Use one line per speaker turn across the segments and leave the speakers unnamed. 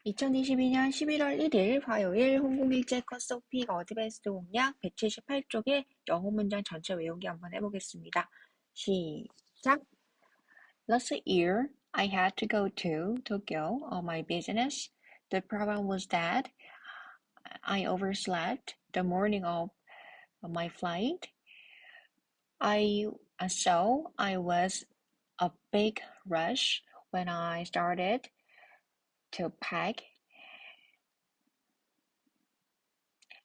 2022년 11월 1일 화요일 혼공일지 코스 OPIc 어드밴스드 공략 178쪽의 영어 문장 전체 외우기 한번 해보겠습니다. 시작! Last year, I had to go to Tokyo on my business. The problem was that I overslept the morning of my flight. So I was a big rush when I started to pack.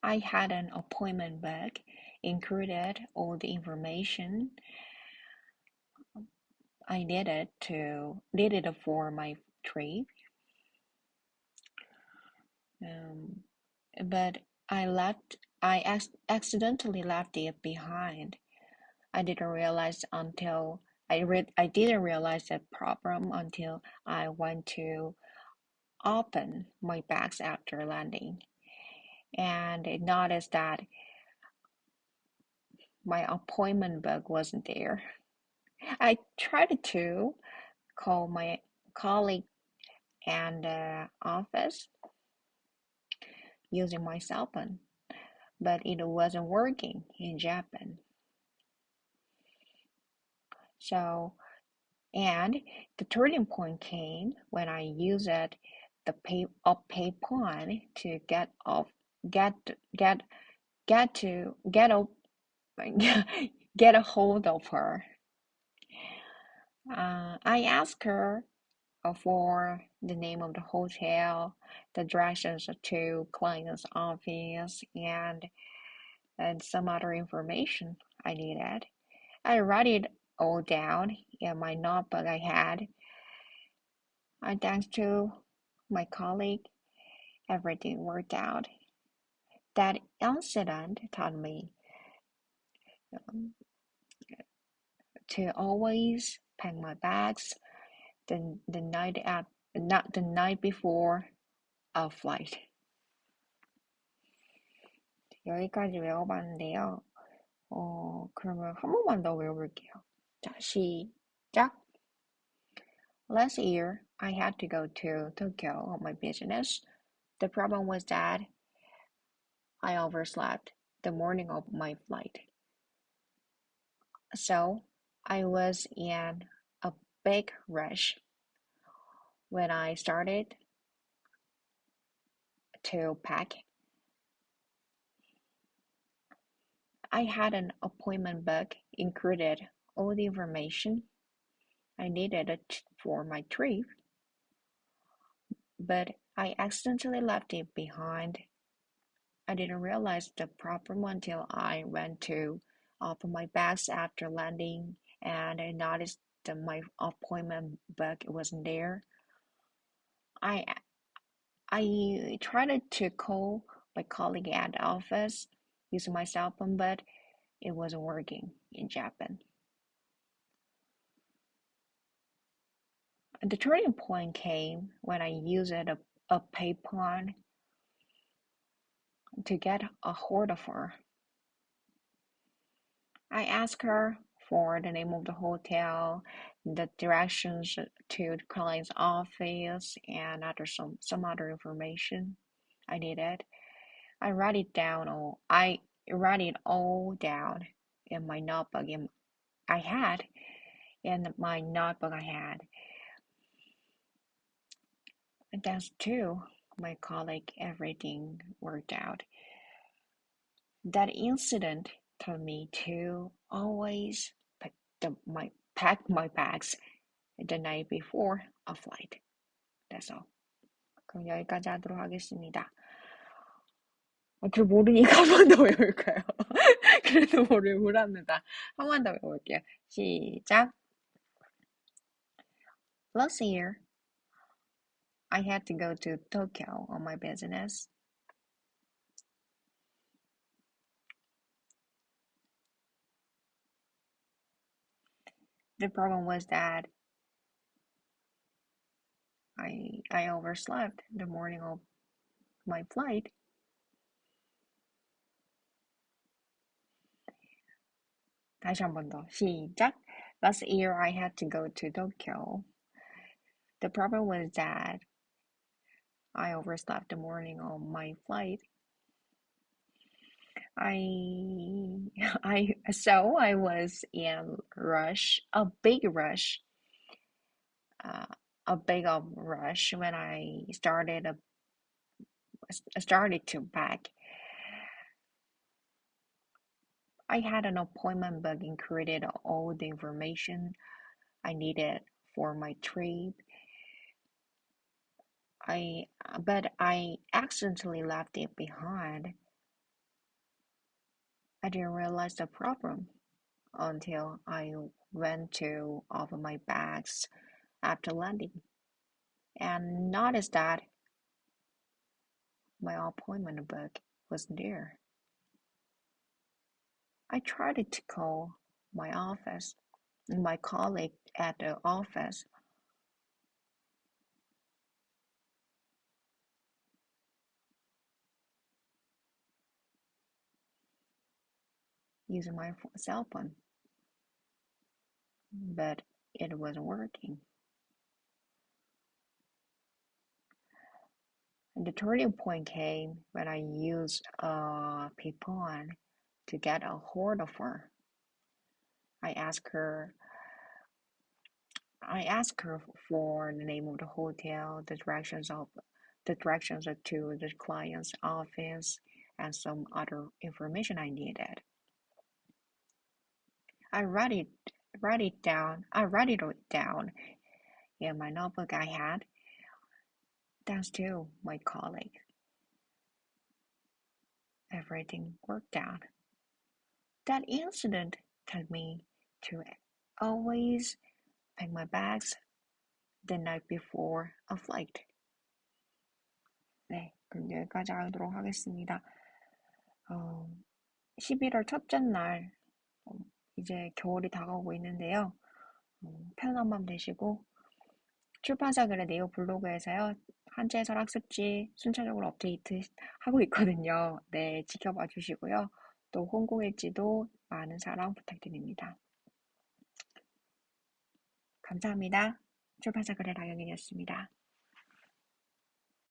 I had an appointment book, included all the information I needed for my trip. But I accidentally left it behind. I didn't realize the problem until I went to open my bags after landing, and I noticed that my appointment book wasn't there. I tried to call my colleague and office using my cell phone, but it wasn't working in Japan. And the turning point came when I used a payphone to get a hold of her. I asked her for the name of the hotel, the directions to client's office, and some other information I needed. I wrote it all down in my notebook I had. And thanks to my colleague, everything worked out. That incident taught me to always pack my bags the night before a flight. 여기까지 외워봤는데요. 그러면 한 번만 더 외워볼게요. 자, 시작! Last year, I had to go to Tokyo on my business. The problem was that I overslept the morning of my flight. So I was in a big rush when I started to pack. I had an appointment book, included all the information I needed for my trip, but I accidentally left it behind. I didn't realize the problem until I went to open my bags after landing, and I noticed that my appointment book wasn't there. I tried to call my colleague at the office using my cell phone, but it wasn't working in Japan. The turning point came when I used a payphone to get a hold of her. I asked her for the name of the hotel, the directions to the client's office, and some other information I needed. I wrote it all down in my notebook I had. And thanks to my colleague, everything worked out. That incident taught me to always pack my bags the night before a flight. That's all. 그럼 여기까지 하도록 하겠습니다. 그걸 모르니까 한 번 더 외울까요? 그래도 모릅니다. 한 번 더 외울게요. 시작. Last year, I had to go to Tokyo on my business. The problem was that I overslept the morning of my flight. 다시 한 번 더. 시작. Last year I had to go to Tokyo. The problem was that I overslept the morning on my flight. So I was in a big rush, when I started to pack. I had an appointment book included all the information I needed for my trip. But I accidentally left it behind. I didn't realize the problem until I went to open my bags after landing and noticed that my appointment book wasn't there. I tried to call my colleague at the office, using my cell phone, but it wasn't working. And the turning point came when I used a P1 to get a hold of her. I asked her for the name of the hotel, the directions to the client's office, and some other information I needed. I write it down in my notebook I had, thanks to my colleague. Everything worked out. That incident taught me to always pack my bags the night before a flight. 네, 그럼 여기까지 하도록 하겠습니다. 11월 첫째 날, 이제 겨울이 다가오고 있는데요. 편한 밤 되시고, 출판사그래 네오 블로그에서요, 한자 해설 학습지 순차적으로 업데이트 하고 있거든요. 네, 지켜봐 주시고요. 또 혼공일지도 많은 사랑 부탁드립니다. 감사합니다. 출판사그래 라경인이었습니다.